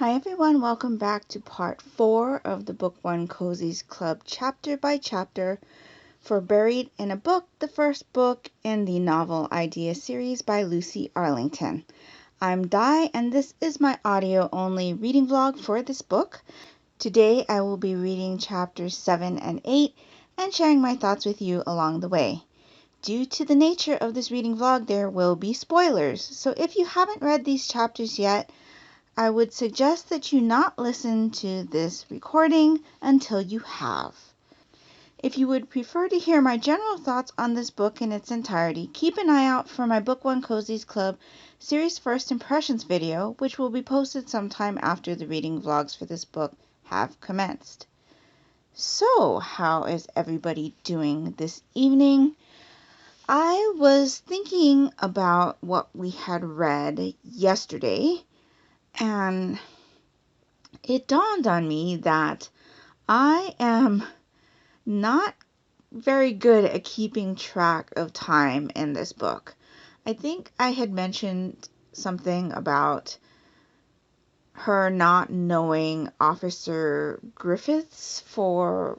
Hi everyone, welcome back to part 4 of the Book 1 Cozies Club chapter by chapter for Buried in a Book, the first book in the novel idea series by Lucy Arlington. I'm Di and this is my audio only reading vlog for this book. Today I will be reading chapters 7 and 8 and sharing my thoughts with you along the way. Due to the nature of this reading vlog, there will be spoilers, so if you haven't read these chapters yet, I would suggest that you not listen to this recording until you have. If you would prefer to hear my general thoughts on this book in its entirety, keep an eye out for my Book 1 Cozies Club series First Impressions video, which will be posted sometime after the reading vlogs for this book have commenced. So, how is everybody doing this evening? I was thinking about what we had read yesterday, and it dawned on me that I am not very good at keeping track of time in this book. I think I had mentioned something about her not knowing Officer Griffiths for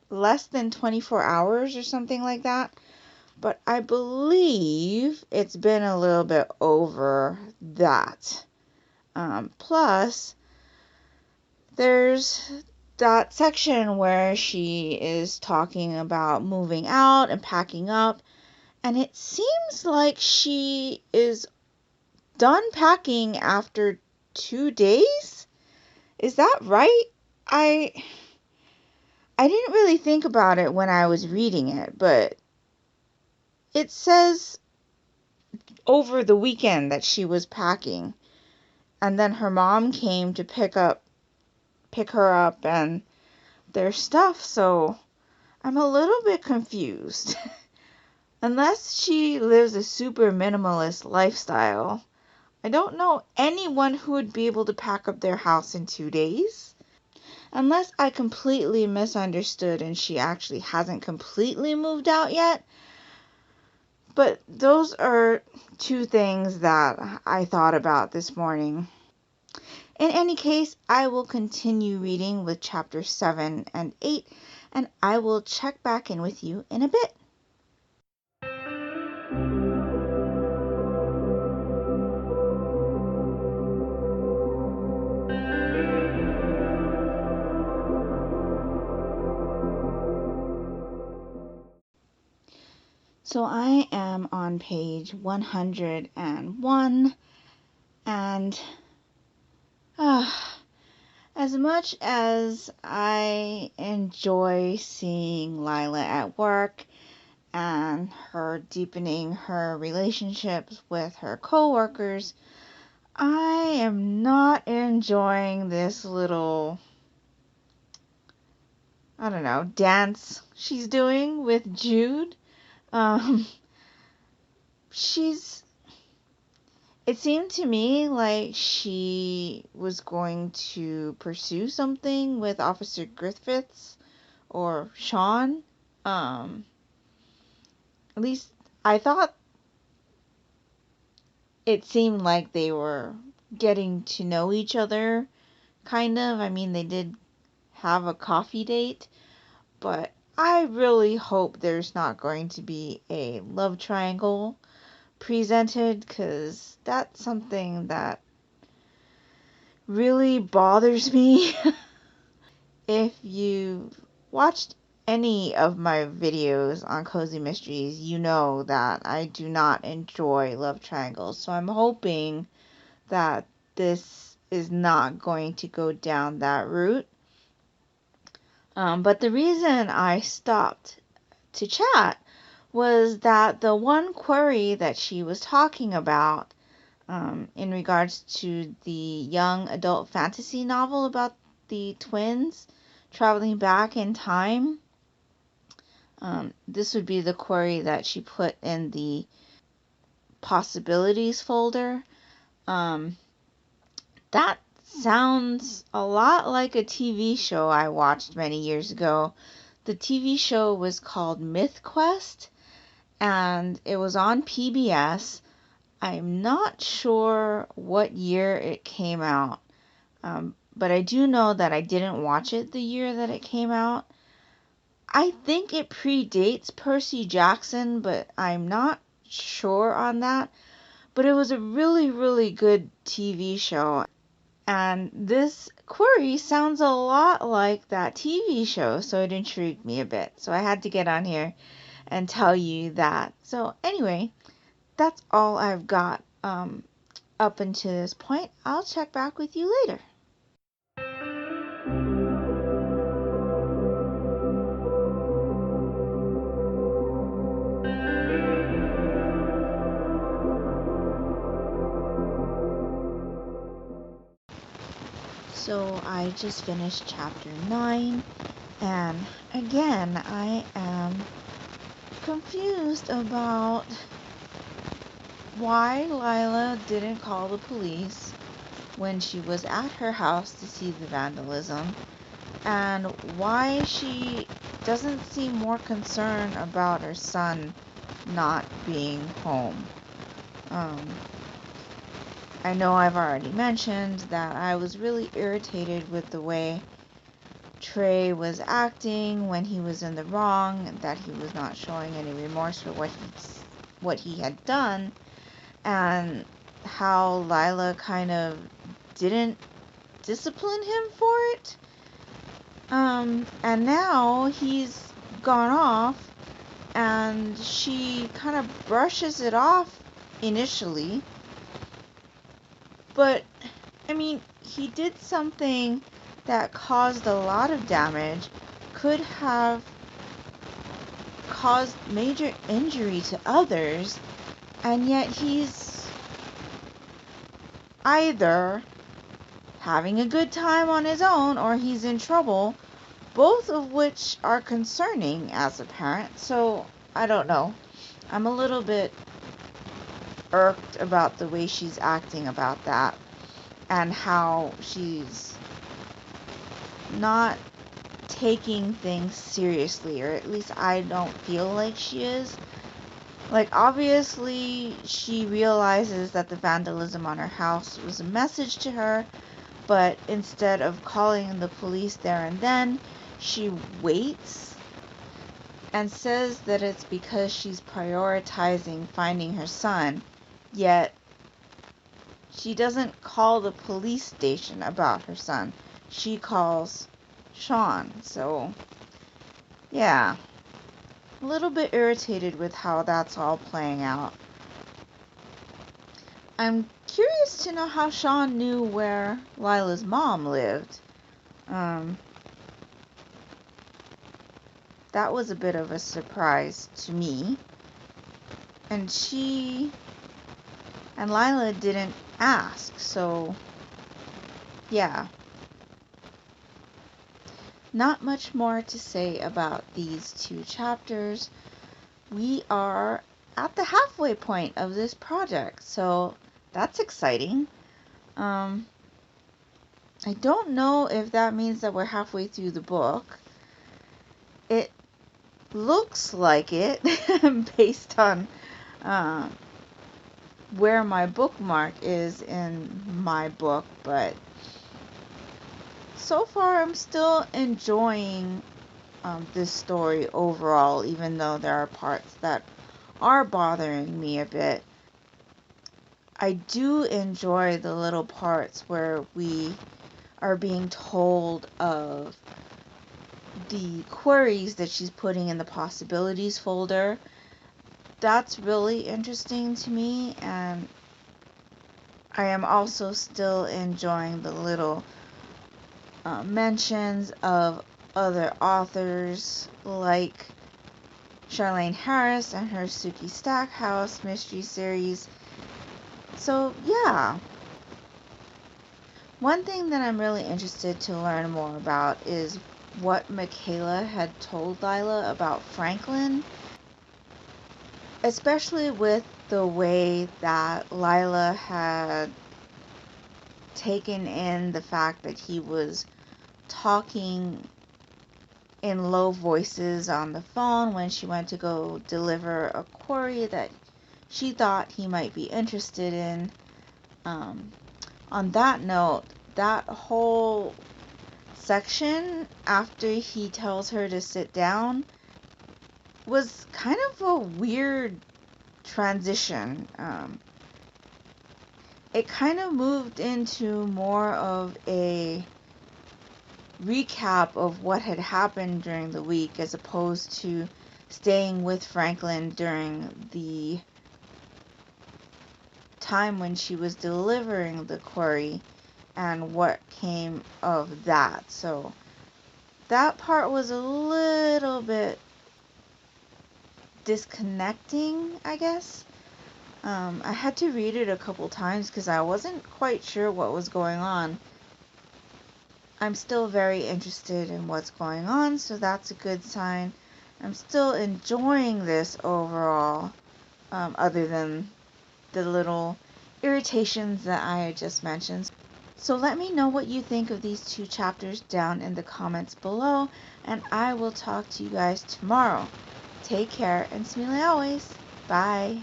less than 24 hours or something like that. But I believe it's been a little bit over that. Plus, there's that section where she is talking about moving out and packing up, and it seems like she is done packing after 2 days. Is that right? I didn't really think about it when I was reading it, but it says over the weekend that she was packing, and then her mom came to pick her up and their stuff, so I'm a little bit confused. Unless she lives a super minimalist lifestyle, I don't know anyone who would be able to pack up their house in 2 days. Unless I completely misunderstood and she actually hasn't completely moved out yet. But those are two things that I thought about this morning. In any case, I will continue reading with chapter 7 and 8, and I will check back in with you in a bit. So I am on page 101, and as much as I enjoy seeing Lila at work and her deepening her relationships with her coworkers, I am not enjoying this little, dance she's doing with Jude. It seemed to me like she was going to pursue something with Officer Griffiths or Sean. At least I thought it seemed like they were getting to know each other, kind of. I mean, they did have a coffee date, but I really hope there's not going to be a love triangle presented, because that's something that really bothers me. If you've watched any of my videos on Cozy Mysteries, you know that I do not enjoy love triangles, so I'm hoping that this is not going to go down that route. But the reason I stopped to chat was that the one query that she was talking about in regards to the young adult fantasy novel about the twins traveling back in time, this would be the query that she put in the possibilities folder. That sounds a lot like a TV show I watched many years ago. The TV show was called Myth Quest, and it was on PBS. I'm not sure what year it came out, But I do know that I didn't watch it the year that it came out. I think it predates Percy Jackson, but I'm not sure on that. But it was a really, really good TV show. And this query sounds a lot like that TV show, so it intrigued me a bit. So I had to get on here and tell you that. So anyway, that's all I've got up until this point. I'll check back with you later. So I just finished chapter 9, and again, I am confused about why Lila didn't call the police when she was at her house to see the vandalism, and why she doesn't seem more concerned about her son not being home. I know I've already mentioned that I was really irritated with the way Trey was acting when he was in the wrong, and that he was not showing any remorse for what he had done, and how Lila kind of didn't discipline him for it. And now he's gone off, and she kind of brushes it off initially. But, I mean, he did something that caused a lot of damage, could have caused major injury to others, and yet he's either having a good time on his own or he's in trouble, both of which are concerning as a parent. So, I don't know. I'm a little bit irked about the way she's acting about that, and how she's not taking things seriously, or at least I don't feel like she is. Like, obviously she realizes that the vandalism on her house was a message to her, but instead of calling the police there and then, she waits and says that it's because she's prioritizing finding her son. Yet, she doesn't call the police station about her son. She calls Sean. So, yeah. A little bit irritated with how that's all playing out. I'm curious to know how Sean knew where Lila's mom lived. That was a bit of a surprise to me. And Lila didn't ask, so yeah. Not much more to say about these two chapters. We are at the halfway point of this project, so that's exciting. I don't know if that means that we're halfway through the book. It looks like it based on where my bookmark is in my book, but so far I'm still enjoying this story overall, even though there are parts that are bothering me a bit. I do enjoy the little parts where we are being told of the queries that she's putting in the possibilities folder. That's really interesting to me, and I am also still enjoying the little mentions of other authors like Charlaine Harris and her Sookie Stackhouse mystery series. So yeah. One thing that I'm really interested to learn more about is what Michaela had told Lila about Franklin, especially with the way that Lila had taken in the fact that he was talking in low voices on the phone when she went to go deliver a query that she thought he might be interested in. On that note, that whole section after he tells her to sit down was kind of a weird transition. It kind of moved into more of a recap of what had happened during the week as opposed to staying with Franklin during the time when she was delivering the query and what came of that. So that part was a little bit disconnecting, I guess. I had to read it a couple times because I wasn't quite sure what was going on. I'm still very interested in what's going on, so that's a good sign. I'm still enjoying this overall, other than the little irritations that I just mentioned. So let me know what you think of these 2 chapters down in the comments below, and I will talk to you guys tomorrow. Take care and smile always. Bye.